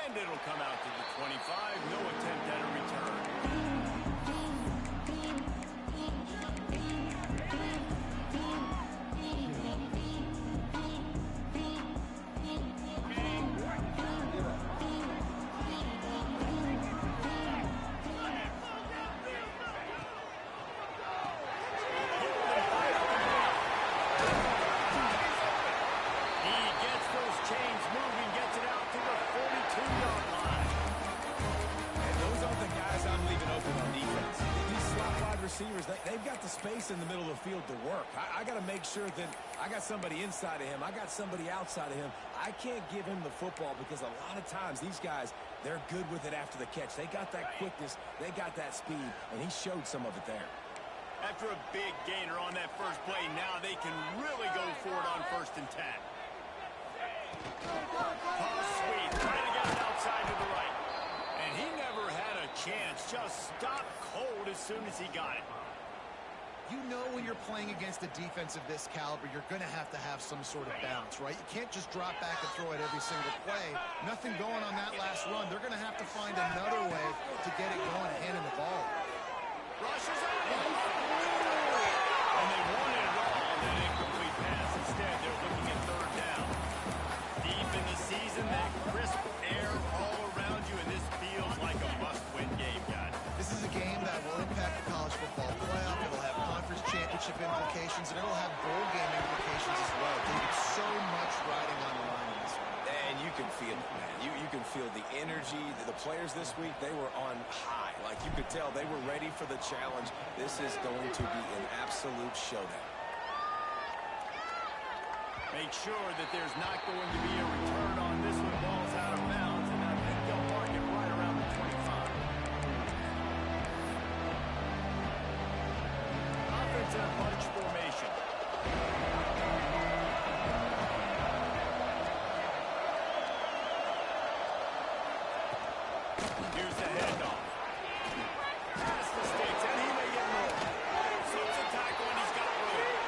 And it'll come out to the 25. No attempt at a return. Receivers, they've got the space in the middle of the field to work. I got to make sure that I got somebody inside of him. I got somebody outside of him. I can't give him the football because a lot of times these guys, they're good with it after the catch. They got that quickness. They got that speed, and he showed some of it there. After a big gainer on that first play, now they can really go for it on 1st and 10. Oh, sweet. Trying to get it outside to the right. And he never had a chance. Just stopped cold as soon as he got it. You know when you're playing against a defense of this caliber, you're going to have some sort of balance, right? You can't just drop back and throw it every single play. Nothing going on that last run. They're going to have to find another way to get it going and handing the ball. Rushes out. And they wanted it all on that incomplete pass. Instead, they're looking at 3rd down. Deep in the season, that crisp air all around you, and this feels like a must-win game, guys. This is a game that will impact the college football playoff. It'll have conference championship implications, and it'll have bowl game implications as well. David, so much riding on the line in this one. And you can feel it, man. You can feel the energy. The players this week, they were on high. Like you could tell, they were ready for the challenge. This is going to be an absolute showdown. Make sure that there's not going to be a return on this one. Ball's out of bounds, and I think they'll mark it right around the 25. Offensive bunch formation. Here's the handoff. Pass the sticks, and he may get more. Slips a tackle, and he's got room.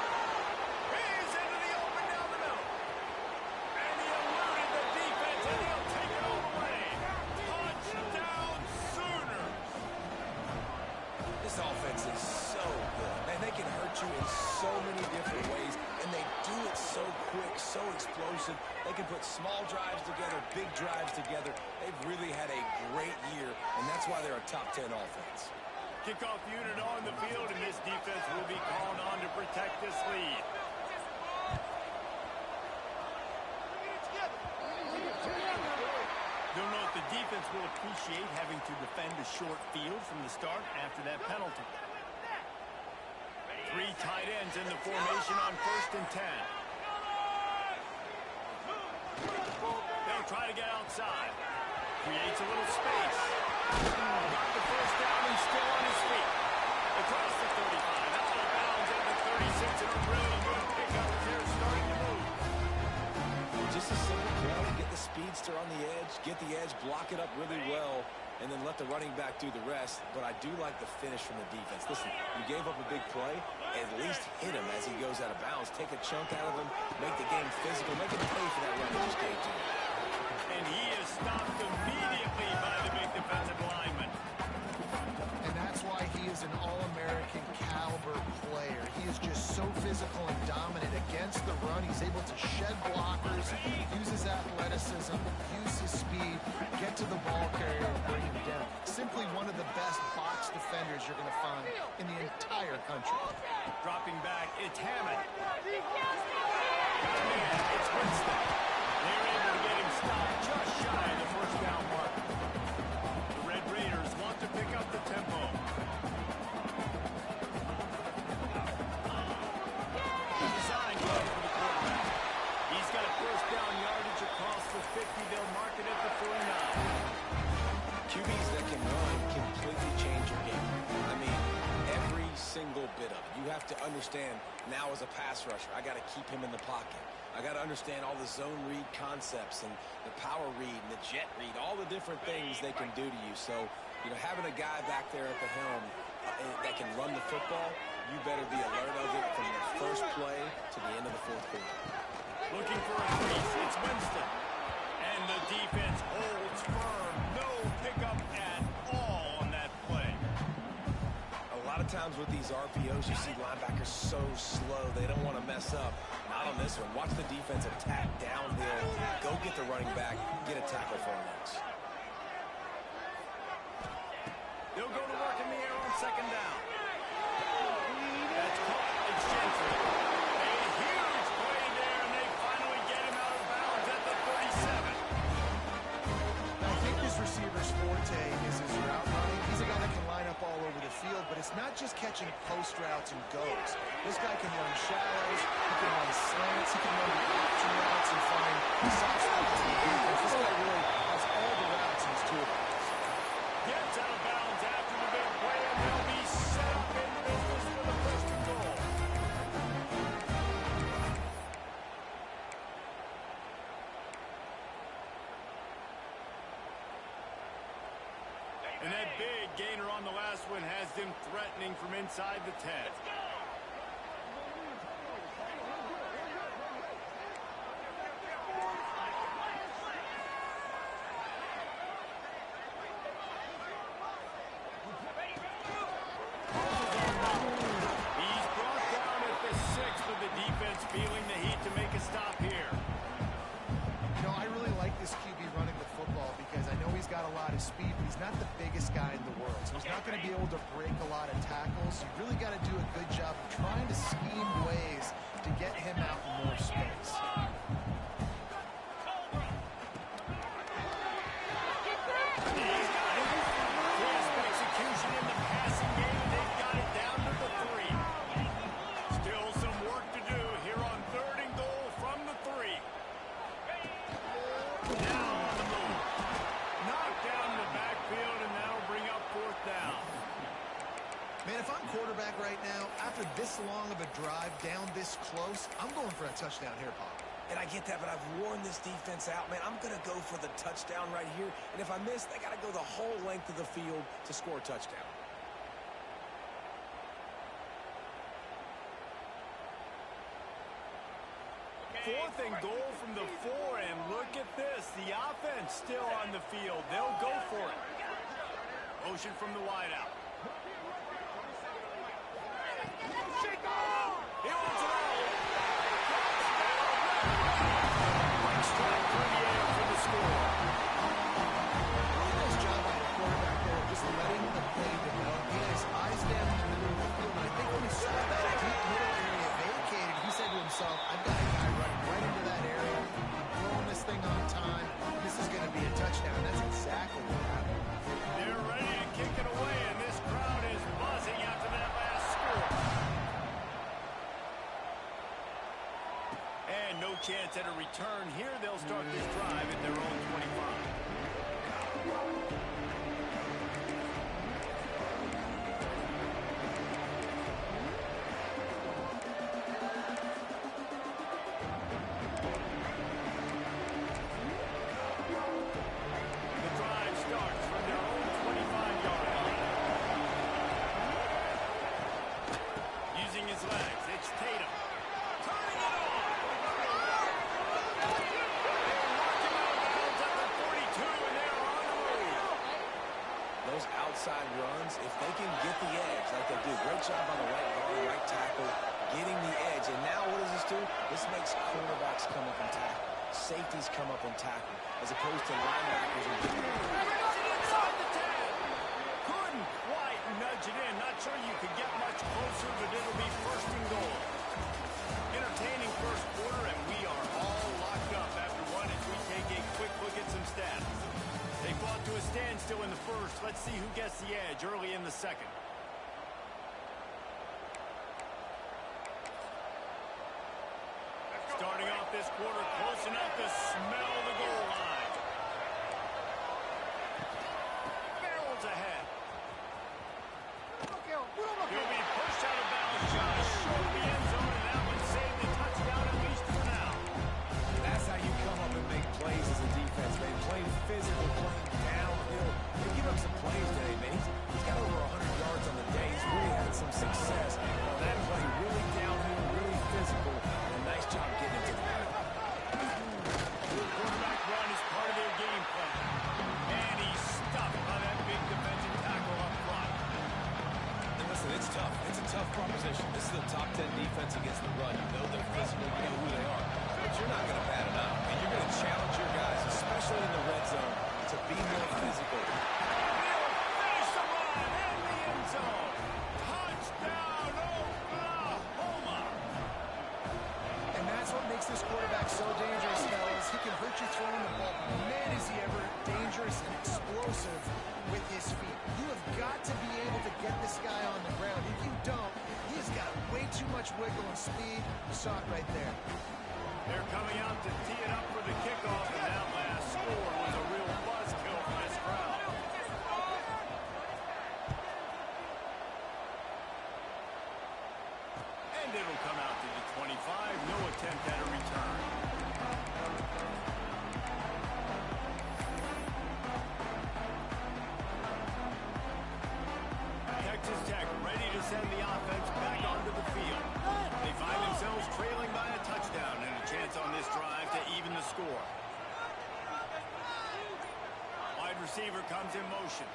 He's into the open down the middle. And he eluded the defense, and he'll take it all the way. Touchdown Sooners. This offense is so good. Man, they can hurt you in so many different ways, and they do it so quick, so explosive. They can put small drives together, big drives together. They've really had a great year, and that's why they're a top 10 offense. Kickoff unit on the field, and this defense will be called on to protect this lead. You'll note the defense will appreciate having to defend a short field from the start after that penalty. 3 tight ends in the formation on 1st and 10. They'll try to get outside. Creates a little space. Got the 1st down and still on his feet. Across the 35, out of bounds at the 36, and a really good pickup as they're starting to move. Just a simple play, get the speedster on the edge, get the edge, block it up really well, and then let the running back do the rest. But I do like the finish from the defense. Listen, you gave up a big play, at least hit him as he goes out of bounds. Take a chunk out of him, make the game physical, make him pay for that run he just gave to him. And he is stopped immediately by the big defensive lineman. And that's why he is an All-American caliber player. He is just so physical and dominant against the run. He's able to shed blockers, use his athleticism, use his speed, get to the ball carrier and bring him down. Simply one of the best box defenders you're going to find in the entire country. Dropping back, it's Hammond. It's Winston. They're able to get him stopped just shy of the 1st down mark. The Red Raiders want to pick up the tempo. Design play for the quarterback. He's got a 1st down yardage across the 50. They'll mark it at the 49. QBs that can run completely change your game. I mean, every single bit of it. You have to understand now as a pass rusher, I got to keep him in the pocket. I got to understand all the zone read concepts and the power read and the jet read, all the different things they can do to you. So, you know, having a guy back there at the helm that can run the football, you better be alert of it from the first play to the end of the 4th quarter. Looking for a crease. It's Winston. And the defense holds firm. Oftentimes with these RPOs, you see linebackers so slow, they don't want to mess up. Not on this one. Watch the defense attack downhill, go get the running back, get a tackle for a loss. They'll go to work in the air on second down. That's caught. It's Gentry. A huge play there, and they finally get him out of bounds at the 37. I think this receiver's forte is his route running. He's a guy that can line up all over the field, but it's not just catching post routes and goes. This guy can run shallows, he can run slants, he can run the option routes and find the soft spots in the defense. This guy really has all the routes in his toolbox. Gets out of bounds after the big play, and they'll be set up in business for the first and goal. And that big gainer on the last one has them threatening from inside the 10. He's brought down at the 6 with the defense feeling the heat to make a stop here. You know, I really like this QB running the football because I know he's got a lot of speed, but he's not the biggest guy in the world. So he's not going to be able to break a lot of tackles. You really got to do a good job of trying to scheme ways to get him out in more space. Crisp execution in the passing game, and they've got it down to the 3. Still some work to do here on 3rd and goal from the 3. Now on the move. Knocked down in the backfield, and that'll bring up 4th down. Man, if I'm quarterback right now, after this long of a drive down this close, I'm going for a touchdown here, Pop. And I get that, but I've worn this defense out, man. I'm going to go for the touchdown right here. And if I miss, they got to go the whole length of the field to score a touchdown. Fourth and goal from the 4, and look at this. The offense still on the field. They'll go for it. Motion from the wideout. He wants it all. One strike through the air for the score. Really nice job by the quarterback there, just letting the play develop. He had his eyes down in the middle of the field, and I think when he saw that deep middle area vacated, he said to himself, I've got a guy running right into that area, throwing this thing on time. This is going to be a touchdown. That's exactly what happened. They're ready to kick it away, and this crowd is buzzing after that last score. And no chance at a return here. They'll start this drive at their own 25. The drive starts from their own 25-yard line. Using his legs, it's Tatum. Turning it on. Those outside runs, if they can get the edge like they do, great job on the right guard, right tackle, getting the edge. And now what does this do? This makes cornerbacks come up and tackle. Safeties come up and tackle, as opposed to linebackers. Inside the 10. Couldn't quite nudge it in. Not sure you could get much closer, but it'll be 1st and goal. Entertaining first quarter, and we are all locked up after one as we take a quick look at some stats. They fought to a standstill in the first. Let's see who gets the edge early in the second. Starting off this quarter close enough to smell the goal line. Barrels ahead. He'll be pushed out of bounds just short of the end zone, and that one saved the touchdown at least for now. That's how you come up and make plays as a defense, man. Playing physical, playing downhill. They give up some plays today, man. He's got over 100 yards on the day. He's really had some success on that play. Really downhill, really physical, and a nice job getting it to the ground. Quarterback tough proposition. This is a top 10 defense against the run. You know they're physical, you know who they are. But you're not going to bat it out. And you're going to challenge your guys, especially in the red zone, to be more physical. Finish the run in the end zone. Touchdown, Oklahoma! And that's what makes this quarterback so dangerous, fellas. He can hurt you throwing the ball. Man, is he ever dangerous and explosive with his feet. You have got to be able to get this guy on the ground. If you don't, he's got way too much wiggle and speed. You saw it right there. They're coming out to tee it up for the kickoff, and that last score was a real buzzkill for this crowd. And it'll come out to the 25. No attempt at a return. Texas Tech ready to send the offense back onto the field. They find themselves trailing by a touchdown and a chance on this drive to even the score. Wide receiver comes in motion.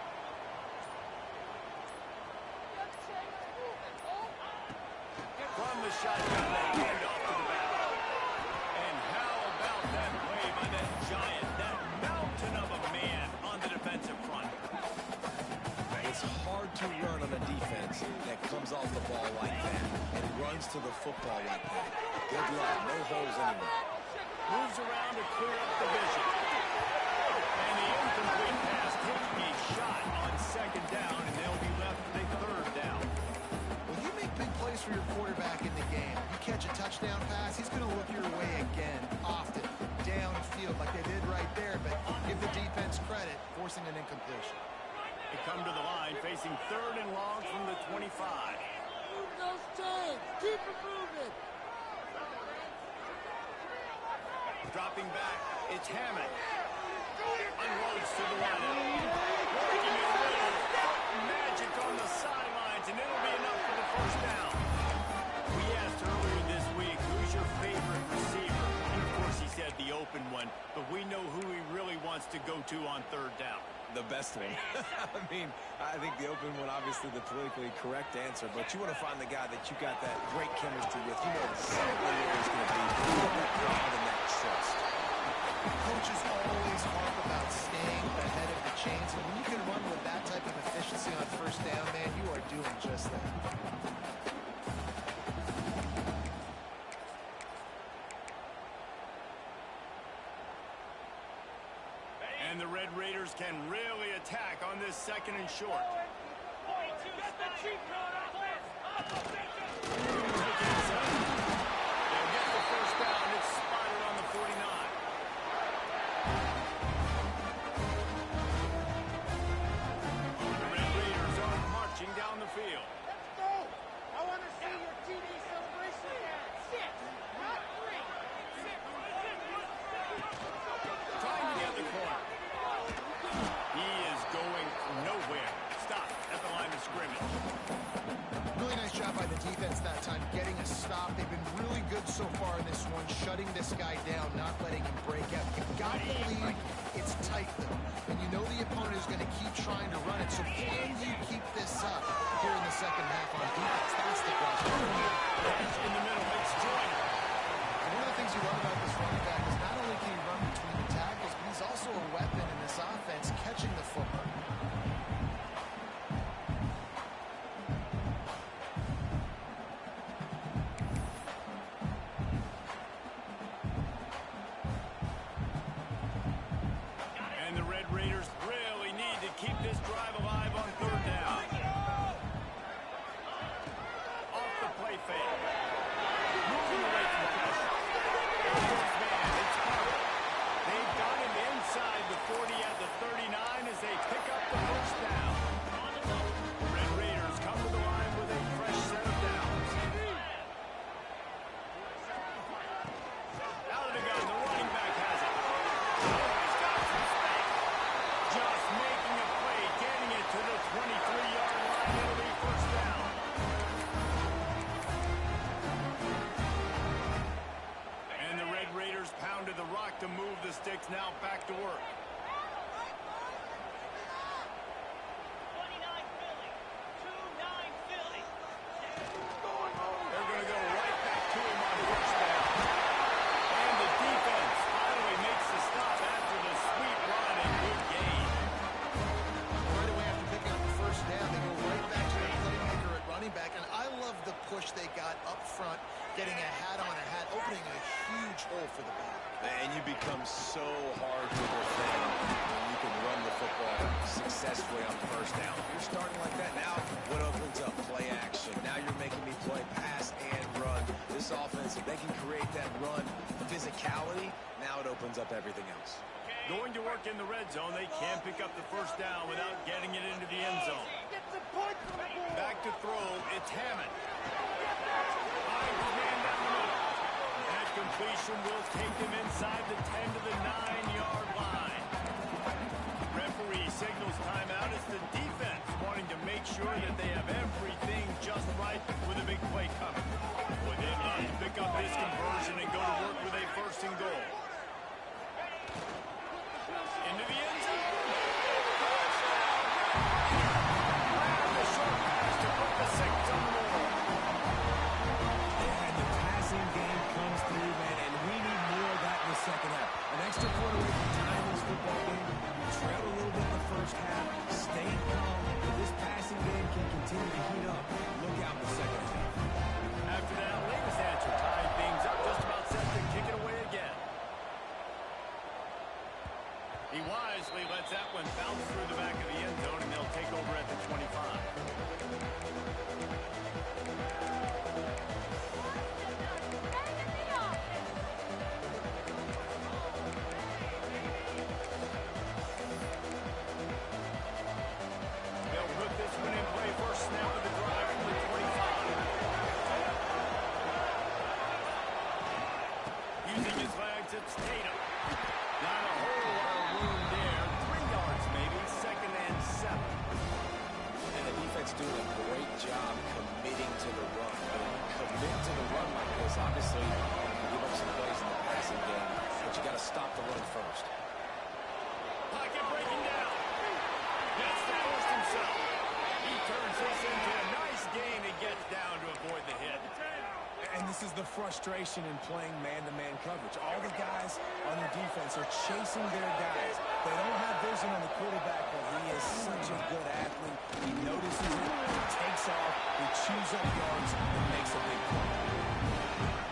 From the shotgun, they hand off to the back. And how about that play by that giant, that mountain of a man on the defensive front? It's hard to run on a defense that comes off the ball like that and runs to the football like that. Good luck. No holes anywhere. Moves around to clear up the vision. And the incomplete pass taking a shot on second down, and they'll be left with a third down. When you make big plays for your quarterback in the game, you catch a touchdown pass, he's going to look your way again, often, downfield like they did right there, but give the defense credit, forcing an incompletion. They come to the line, facing third and long from the 25. Move those chains. Keep it moving. Dropping back, it's Hammond. Unloads to the line. Working it away. Magic on the sidelines, and it'll be enough for the first down. We asked earlier this week, who's your favorite receiver? And of course he said the open one, but we know who he really wants to go to on third down. The best one. I mean, I think the open one, obviously the politically correct answer, but you want to find the guy that you got that great chemistry with. You know exactly where he's going to be. That pride and that trust. Coaches always harp about staying ahead of the chains, and when you can run with that type of efficiency on first down, man, you are doing just that. And the Red Raiders can really attack on this second and short. They'll get the first down. It's spotted on the 49. The Red Raiders are marching down the field. Let's go. I want to see your TD celebration at 6, not 3. Trying to get the corner. He is going nowhere. Stop at the line of scrimmage. Really nice job by the defense that time, getting a stop. They've been really good so far in this one, shutting this guy down, not letting him break out. You've got to believe it's tight, though. And you know the opponent is going to keep trying to run it. So can you keep this up here in the second half on defense? That's the question. In the middle, it's Joyner. And one of the things you love about this running back is not only can he run between the tackles, but he's also a weapon in this offense, catching the football. And the Red Raiders really need to keep this drive alive on third down. Off the play fake. Moving away from pressure. There's man, it's covered. They've got him inside the 40 at the 39 as they pick up the first down. The Red Raiders come to the line with a fresh set of downs. Out of the gun, the running back has it. He's got some space. Just making a play, getting it to the 23-yard line. It'll be first down. And the Red Raiders pounded the rock to move the sticks, now back to work. 29 Philly. 2-9 Philly. front, getting a hat on a hat, opening a huge hole for the back. And you become so hard to defend when you can run the football successfully on first down. If you're starting like that now, what opens up? Play action. Now you're making me play pass and run. This offense, if they can create that run physicality, now it opens up everything else. Going to work in the red zone, they can't pick up the first down without getting it into the end zone. Get some points on the board. Back to throw, it's Hammond. Finds his man down the middle. That completion will take him inside the 10 to the 9-yard line. Referee signals timeout. It's the defense wanting to make sure that they have everything just right with a big play coming. Boy, they'd love to pick up this conversion and go to work with a first and goal. Into the end zone. Grab the short pass to put the 6 on the board. And the passing game comes through, man, and we need more of that in the second half. An extra quarter away from tying this football game. You trail a little bit in the first half. Stay calm. If this passing game can continue to heat up, look out in the second half. After that latest answer tied things up, just about set to kick it away again. He wisely lets that one bounce through the back of the end zone, and they'll take over at the 25. They'll put this one in play. First snap of the drive from the 25. Using his legs, it's Tatum. Not a whole lot of room there. 3 yards maybe, 2nd and 7. And the defense doing a great job committing to the run. When you commit to the run like this, obviously, you can give up some plays in the passing game, but you got to stop the run first. Pocket breaking down. That's the first himself. He turns this into a nice gain and gets down to avoid the hit. And this is the frustration in playing man-to-man coverage. All the guys on your defense are chasing their guys. They don't have vision on the quarterback, but he is such a good athlete. He notices it, he takes off, he chews up yards, and makes a big play.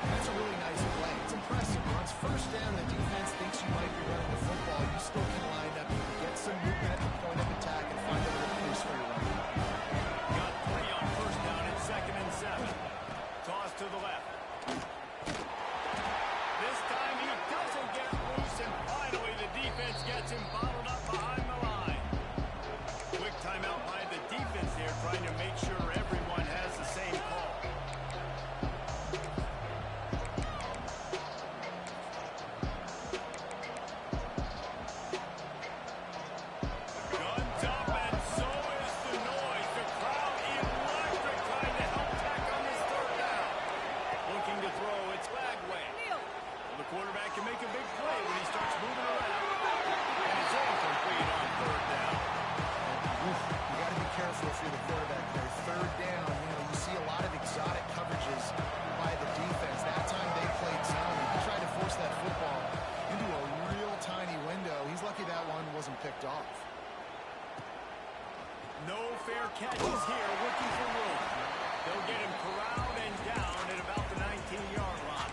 That's a really nice play. It's impressive. Once first down, the defense thinks you might be running the football. You still can line up, get some movement at the point of attack, and find a little place for your running. Got 3 on first down and 2nd and 7. Toss to the left. This time he doesn't get loose, and finally the defense gets him bottled up behind the line. Quick timeout by the defense here, trying to make sure everyone has the same call. Guns up, and so is the noise. The crowd electric, trying to help tack on this 3rd down. Looking to throw, it's Lagway. Well, the quarterback can make a big play when he starts moving around. And it's incomplete on 3rd down. You got to be careful if you're the quarterback there. 3rd down, you see a lot of exotic coverages by the defense. That time they played zone. He tried to force that football into a real tiny window. He's lucky that one wasn't picked off. No fair catches here, looking for room. They'll get him corralled and down at about the 19-yard line.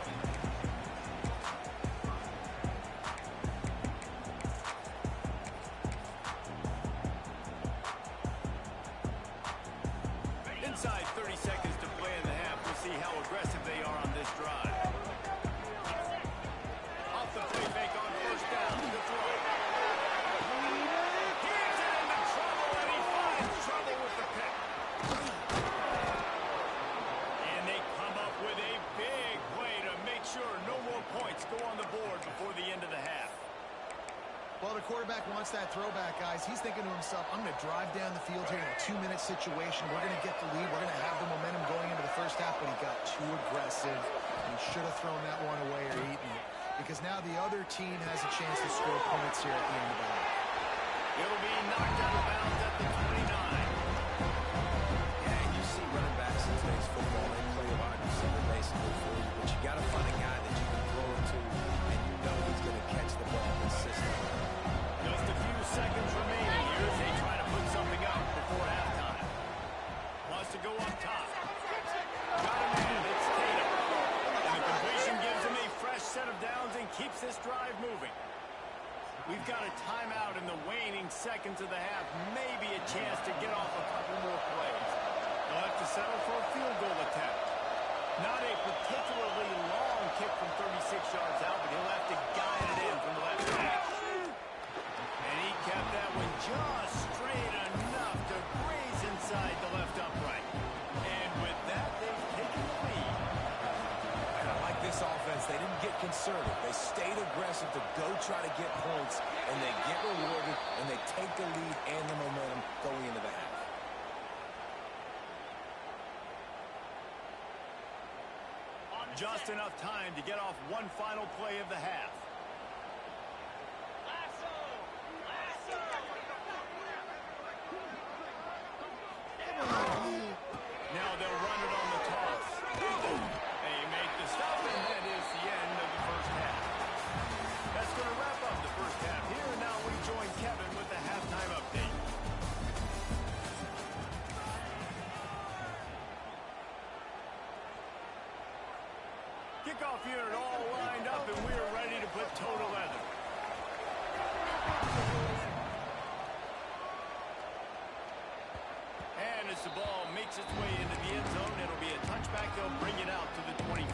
Inside 30 seconds to play in the half. We'll see how aggressive they are on this drive. Off the play fake on first down. The throw. He's into trouble, and he finds trouble with the pick. And they come up with a big play to make sure no more points go on the board before the end of the half. Well, the quarterback wants that throwback, guys. He's thinking to himself, I'm going to drive down the field here in a 2-minute situation. We're going to get the lead. We're going to have the momentum going into the first half, but he got too aggressive. He should have thrown that one away or eaten it, because now the other team has a chance to score points here at the end of the half. It'll be knocked out of bounds at the 29. Yeah, and you see running backs in today's football, they play a wide receiver basically for you, but you got to find a guy that you can throw it to, and you know he's going to catch the ball consistently. Just a few seconds remaining here as they try to put something up before halftime. Wants to go up top. Got him in. It's Tatum. timeout in the waning seconds of the half. Maybe a chance to get off a couple more plays. They'll have to settle for a field goal attempt. Not a particularly long kick from 36 yards out, but he'll have to guide it in from the left hash. And he kept that one just straight enough to graze inside the left upright. And with that, they've taken the lead. And I like this offense. They didn't get conservative. They stayed aggressive to go try to get points, and they get rewarded, and they take the lead and the momentum going into the half. Just enough time to get off one final play of the half. Now they'll run it on the toss. They make the stop, and that is the end of the first half. That's going to wrap up the first half here. And now we join Kevin with the halftime update. Kickoff unit all lined up, and we are ready to put toe to leather. And as the ball makes its way into the end zone, it'll be a touchback. They'll bring it out to the 25.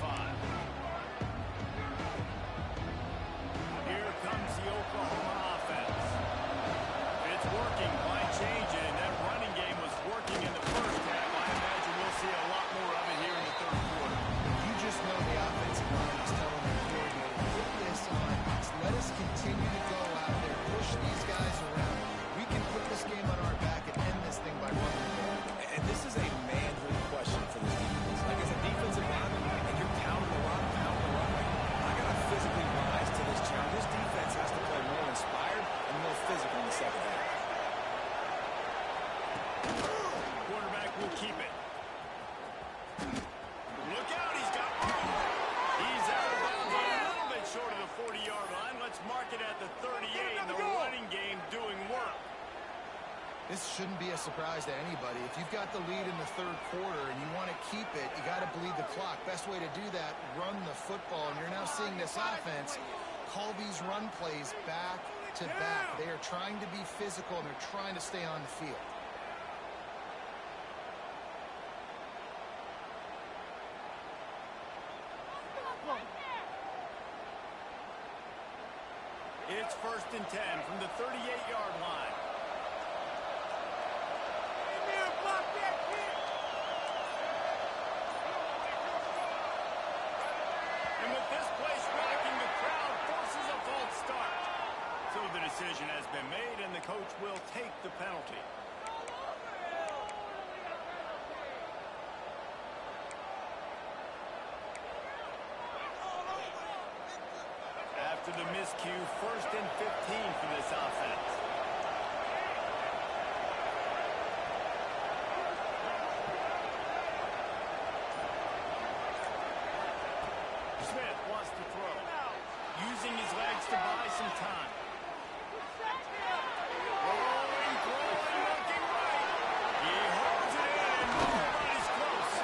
Here comes the Oklahoma offense. It's working. Why change it? And that running game was working in the first half. I imagine we'll see a lot more of it here in the third quarter. You just know the offensive line is telling their coordinator, put this on us. Let us continue to go out there, push these guys around. We can put this game on our back and end this thing by running the ball. And this is a manhood question for this defense. Like, as a defensive lineman, and you're pounding the rock, I got to physically rise to this challenge. This defense has to play more inspired and more physical in the second half. Quarterback will keep it. Look out, he's got room. He's out of bounds a little bit short of the 40-yard line. Let's mark it at the 38, and the running game doing work. This shouldn't be a surprise to anybody. If you've got the lead in the third quarter and you want to keep it, you got to bleed the clock. Best way to do that, run the football. And you're now seeing this offense call these run plays back to back. They are trying to be physical, and they're trying to stay on the field. It's 1st and 10 from the 38-yard line. And with this place rocking, the crowd forces a false start. So the decision has been made, and the coach will take the penalty. After the miscue, 1st and 15 for this offense. Smith wants to throw, using his legs to buy some time. Rolling, looking right. He holds it in, and nobody's close.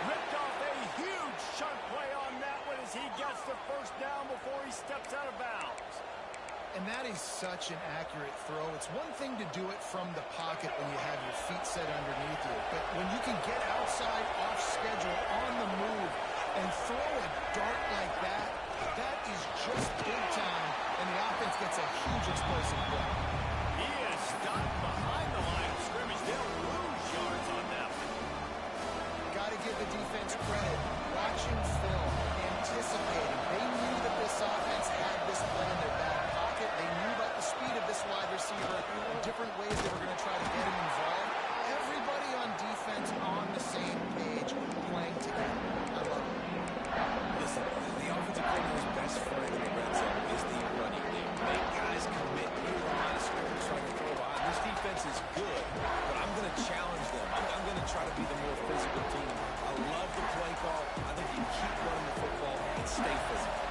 Ripped off a huge chunk play on that one as he gets the first down before he steps out of bounds. And that is such an accurate throw. It's one thing to do it from the pocket when you have your feet set underneath you, but when you can get outside, off schedule, on the move, and throw a dart like that, that is just big time, and the offense gets a huge explosive play. He is stopped behind the line of scrimmage. They'll lose yards on that one. Got to give the defense credit. Watching film, anticipating. They knew that this offense had this play in their back pocket. They knew about the speed of this wide receiver, different ways they were going to try to get him involved. Everybody on defense on the same page, playing together. I love it. Listen, the offensive coordinator's best friend in the red zone is the running game. Make guys commit near the line of scrimmage trying to throw behind. This defense is good, but I'm going to challenge them. I'm going to try to be the more physical team. I love the play call. I think you keep running the football and stay physical.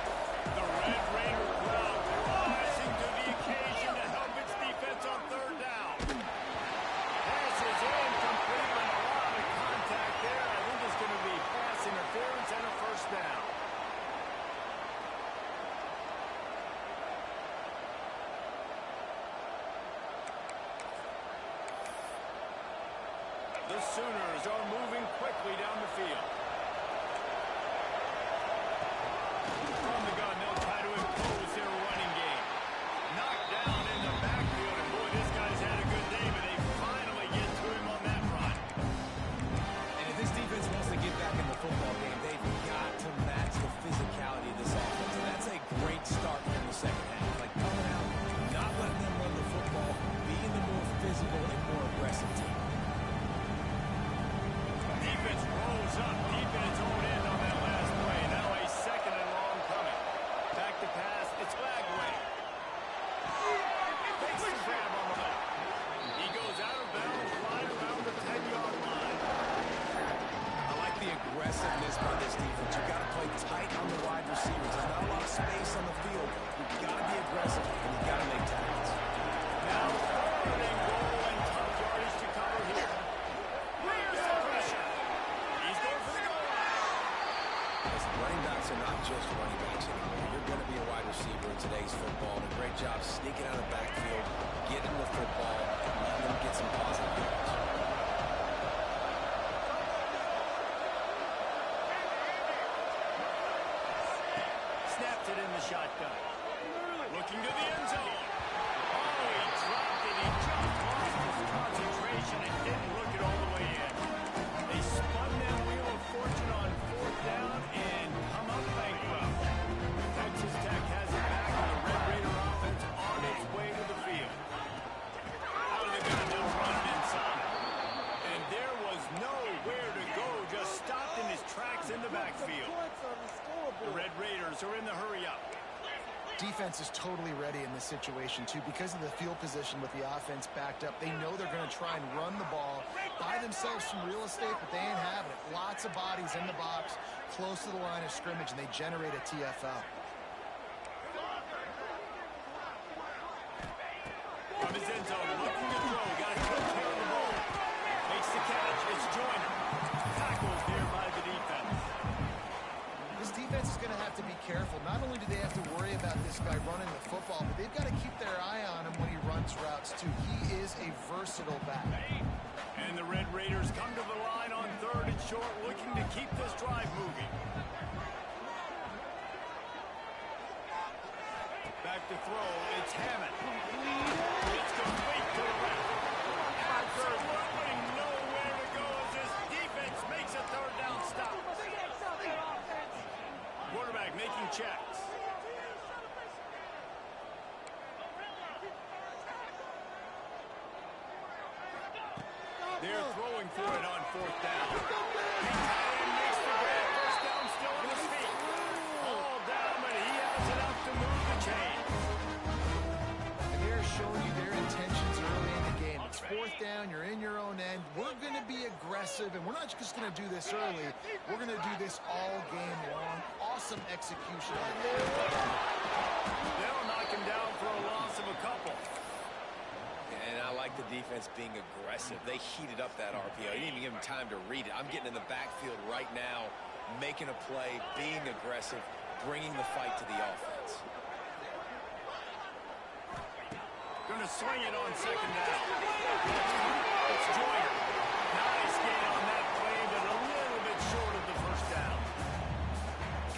The Red Raider crowd rising to the occasion to help its defense on 3rd down. Pass is incomplete, but a lot of contact there. I think it's going to be pass interference and a first down. The Sooners are moving quickly down the field. From the gun, they'll try to impose their running game. Knocked down in the backfield, and boy, this guy's had a good day, but they finally get to him on that run. And if this defense wants to get back in the football game, they've got to match the physicality of this offense. And that's a great start in the second half. Like coming out, not letting them run the football, being the more physical and more aggressive team. Defense rolls up deep in its own end on that last play. Now a second and long coming. Back to pass. It's Bagway. Takes the grab on the left. He goes out of bounds right around the 10-yard line. I like the aggressiveness by this defense. You've got to play tight on the wide receivers. There's not a lot of space on the field. You've got to be aggressive, and you've got to make tackles. Now third and goal and tough yardage to cover here. Here's the pressure. He's going for the goal line. Listen, running backs are not just running backs anymore. You're going to be a wide receiver in today's football. And a great job sneaking out of the backfield, getting the football, and letting them get some positive yards. Snapped it in the shotgun. Looking to the end zone. Oh, he dropped it. He just lost his concentration and didn't look it all the way in. They spun that wheel of fortune on fourth down and come up bankrupt. Texas Tech has it back, and the Red Raider offense on its way to the field. Out of the gun, they'll run it inside. And there was nowhere to go, just stopped in his tracks in the backfield. The Red Raiders are in the hurry-up. Defense is totally ready in this situation, too. Because of the field position with the offense backed up, they know they're going to try and run the ball, buy themselves some real estate, but they ain't having it. Lots of bodies in the box, close to the line of scrimmage, and they generate a TFL. From his end zone, looking to throw. Got a quick tear of the ball. Makes the catch. It's Joyner. Tackled there by the defense. This defense is going to have to be careful. Not only do they have to worry about this guy running the football, but they've got to keep their eye on him when he runs routes, too. He is a versatile back. And the Red Raiders come to the line on third and short, looking to keep this drive moving. Back to throw. It's Hammond. It's complete to the left. Absolutely nowhere to go as this defense makes a third down stop. Quarterback making checks. They're throwing for it on fourth down. And makes the grab. First down, still on his feet. All down, but he has enough to move the chains. And they're showing you their intentions early in the game. It's fourth down, you're in your own end. We're going to be aggressive, and we're not just going to do this early. We're going to do this all game long. Awesome execution. They'll knock him down for a loss of a couple. And I like the defense being aggressive. They heated up that RPO. You didn't even give them time to read it. I'm getting in the backfield right now, making a play, being aggressive, bringing the fight to the offense. Going to swing it on second down. It's Joyner. Nice gain on that play, but a little bit short of the first down.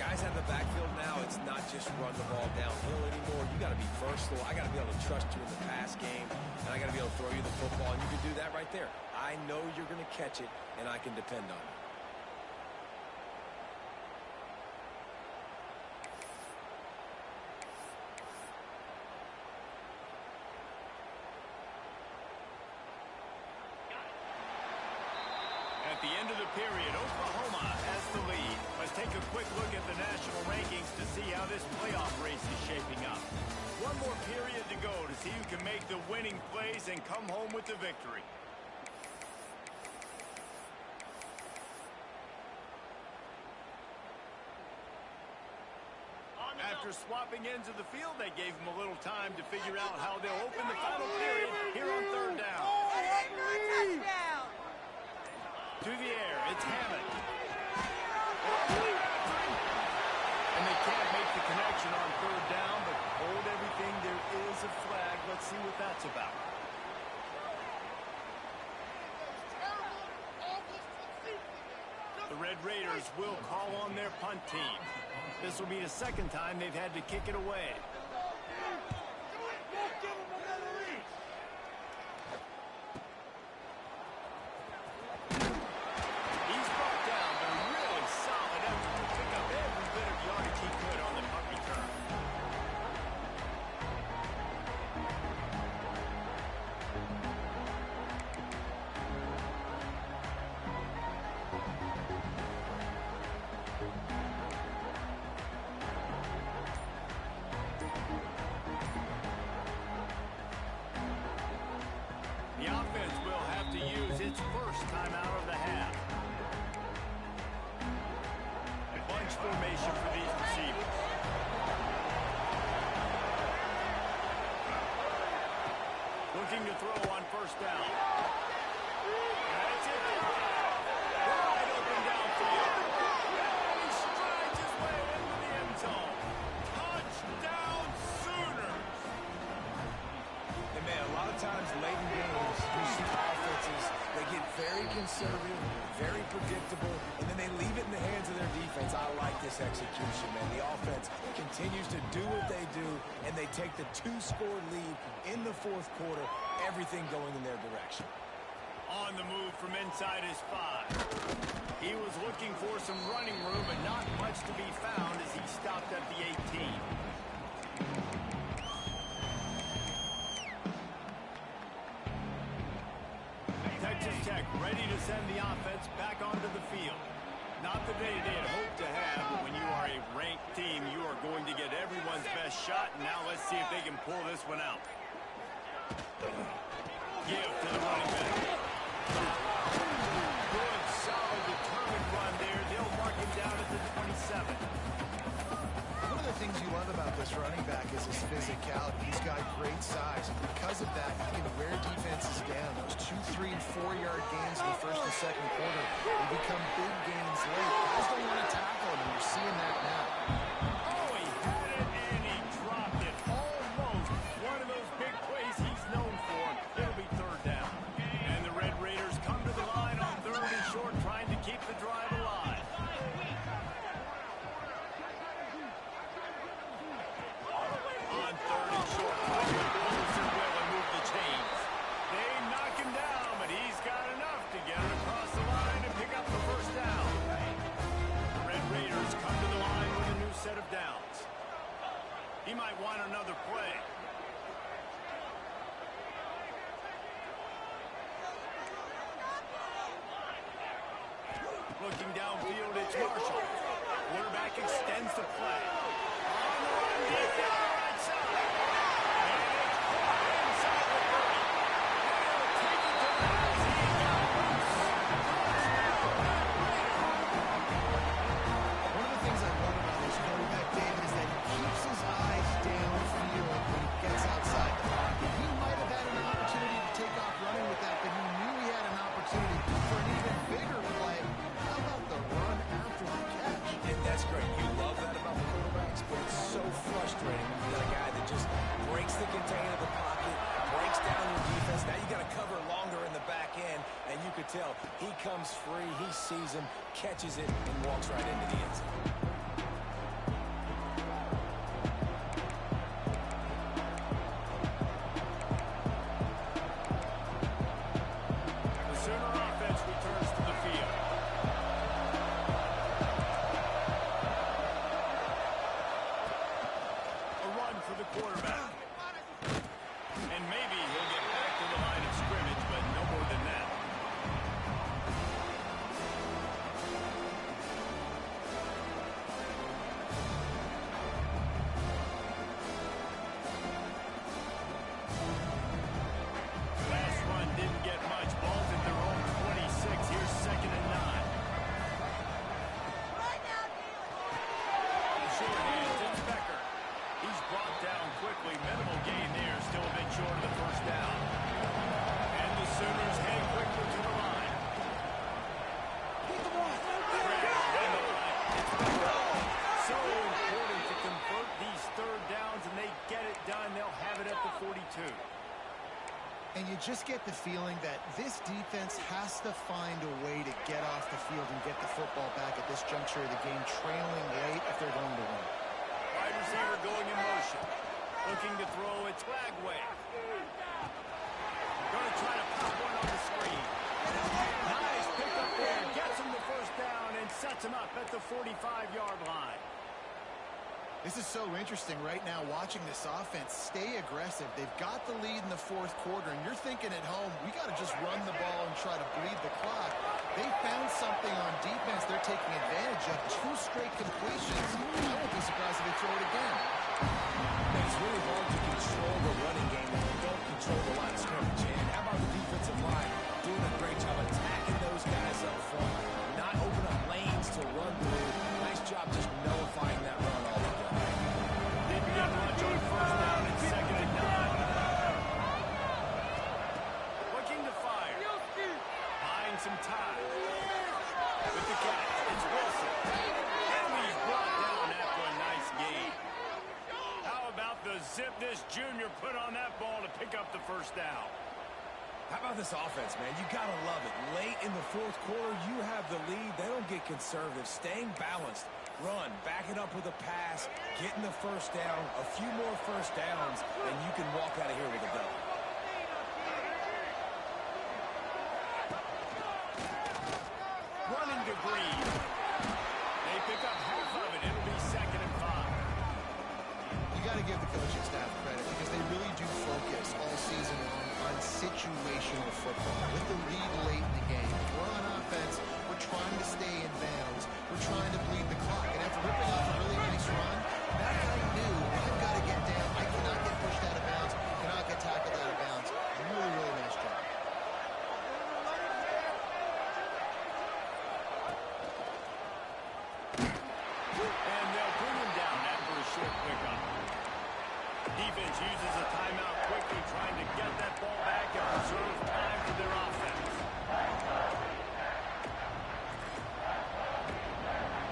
Guys out of the backfield now, it's not just run the ball downhill anymore. You got to be versatile. I got to be able to trust you in the pass game, and I got to be able to throw you the football, and you can do that right there. I know you're going to catch it, and I can depend on you. At the end of the period, Oklahoma has the lead. Let's take a quick look at the national rankings to see how this playoff race is shaping up. One more period to go to see who can make the winning plays and come home with the victory. After swapping ends of the field, they gave them a little time to figure out how they'll open the final period here on third down. Touchdown! To the air, it's Hammond. And they can't make the connection on third down, but hold everything, there is a flag. Let's see what that's about. The Red Raiders will call on their punt team. This will be the second time they've had to kick it away. He's brought down, but a really solid effort to pick up every bit of yardage he could on the punt return. The offense will have to use its first timeout of the half. Bunch formation for these receivers. Looking to throw on first down. That's it. Wide open downfield. And he strides his way into the end zone. Touchdown Sooners! And man, a lot of times late in games, you see offenses, they get very conservative, very predictable, and then they leave it in the hands of their defense. I like this execution, man. The offense continues to do what they do, and they take the 2-score lead in the fourth quarter, everything going in their direction. On the move from inside his 5. He was looking for some running room, but not much to be found as he stopped at the 18. Texas Tech ready to send the offense back onto the field. Not the day they had hoped to have, but when you are a ranked team, you are going to get everyone's best shot. And now let's see if they can pull this one out. Give to the running back. Good, solid, determined run there. They'll mark him down at the 27. One of the things you love about this running back is his physicality. He's got great size. And because of that, he can wear defenses down. Those 2-, 3-, and 4-yard gains in the first and second quarter, they become big gains late. Guys don't want to tackle him, and you're seeing that now. Oh, he had it and he dropped it. Almost one of those big plays he's known for. It'll be third down. And the Red Raiders come to the line on third and short, trying to keep the drive alive. On third and short, Wilson will move the chains. They knock him down, but he's got enough to get it across the line and pick up the first down. The Red Raiders come to the line with a new set of downs. He might want another play. Looking downfield, it's Marshall. Quarterback extends the play. On the run, deep down the right side. And it's caught inside the 30. They'll take it to the house. He got loose. One of the things I love about this quarterback, David, is that he keeps his eyes downfield when he gets outside the pocket. He might have had an opportunity to take off running with that, but he knew he had an opportunity for an even bigger play. How about the run after the catch? And that's great. You love that about the quarterbacks, but it's so frustrating when you got a guy that just breaks the container of the pocket, breaks down your defense. Now you got to cover longer in the back end, and you could tell he comes free, he sees him, catches it, and walks right into the end zone. The Sooner offense returns to the field. A run for the quarterback. And maybe he'll get back to the line of scrimmage, but no more than that. And you just get the feeling that this defense has to find a way to get off the field and get the football back at this juncture of the game, trailing late if they're going to win. Wide receiver going in motion. Looking to throw it flag way. Going to try to pop one on the screen. Nice pick up there. Gets him the first down and sets him up at the 45-yard line. This is so interesting right now watching this offense stay aggressive. They've got the lead in the fourth quarter, and you're thinking at home, we got to just run the ball and try to bleed the clock. They found something on defense they're taking advantage of. 2 straight completions. I won't be surprised if they throw it again. It's really hard to control the running game if you don't control the line of scrimmage. And how about the defensive line doing a great job attacking those guys up front, not open up lanes to run through. Nice job just nullifying that run altogether. Didn't get much on first down and second and 9. Looking to fire. Buying some time. With the catch, it's Wilson. And he's brought down after a nice gain. How about the zip this junior put on that ball to pick up the first down? How about this offense, man? You got to love it. Late in the fourth quarter, you have the lead. They don't get conservative. Staying balanced. Run, back it up with a pass, getting the first down, a few more first downs, and you can walk out of here with a dub. Running to Green. They pick up half of it. It'll be second and 5. You got to give the coaching staff credit because they really do focus all season long on situational football. With the lead late in the game, if we're on offense, we're trying to stay in bounds. We're trying to bleed the clock. And after ripping off a really nice run, that guy knew, I've got to get down. I cannot get pushed out of bounds. Cannot get tackled out of bounds. Really, really nice job. And they'll bring him down after a short pickup. Defense uses a timeout quickly, trying to get that ball back and preserve time for their offense.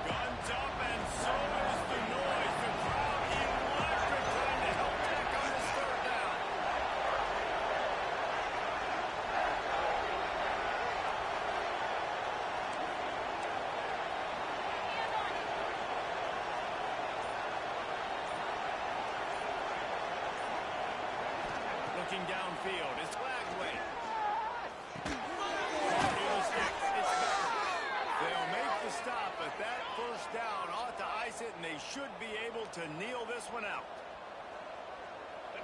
Guns up, and so is the noise. The crowd electric, trying to help tack on this third down. Looking downfield, it's Flagway. They'll make the stop, but that first down ought to ice it, and they should be able to kneel this one out.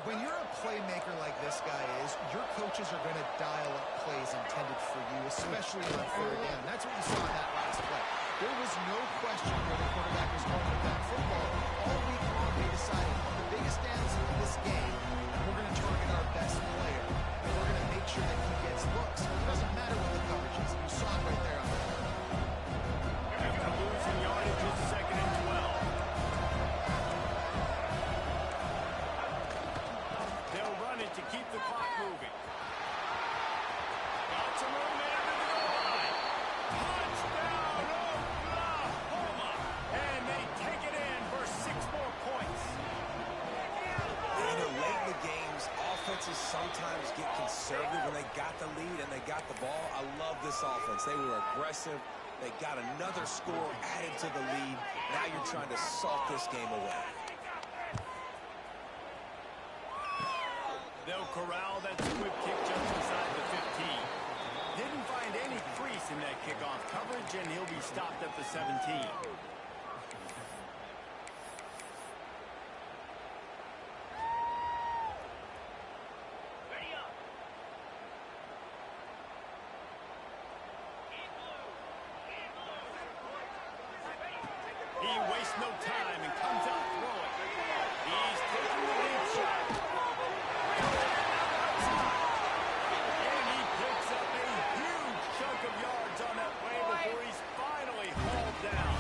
When you're a playmaker like this guy is, your coaches are going to dial up plays intended for you, especially on third down. That's what you saw in that last play. There was no question where the quarterback was going with that football. All week long, they decided on the biggest downs in this game, we're going to target our best player, and we're going to make sure that he gets looks. It doesn't matter what the coverage is. You saw it right there on the field. After losing yardage, it's second and 12. They'll run it to keep the clock moving. Got some room there to the line. Touchdown, Oklahoma! And they take it in for 6 more points. You know, late in the games, offenses sometimes get conservative when they got the lead and they got the ball. I love this offense. They were aggressive. They got another score added to the lead. Now you're trying to salt this game away. They'll corral that squib kick just inside the 15. Didn't find any crease in that kickoff coverage, and he'll be stopped at the 17. He wastes no time and comes out throwing. He's taking the lead shot. And he picks up a huge chunk of yards on that play before he's finally hauled down.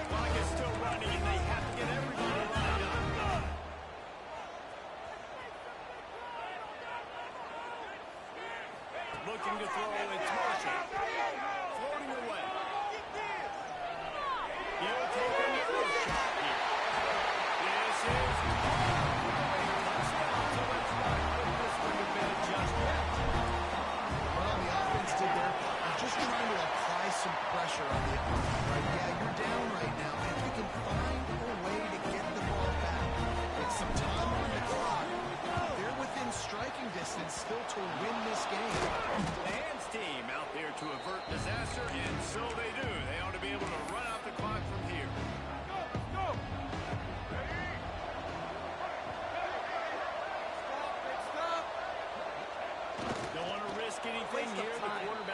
Clock is still running, and they have to get everybody lined up. Looking to throw, it's Marshall. Floating away. He'll take another shot here. This is touchdown, so let's not put this one to bed just still to win this game. The hands team out there to avert disaster, and so they do. They ought to be able to run out the clock from here. Go! Don't want to risk anything here. The quarterback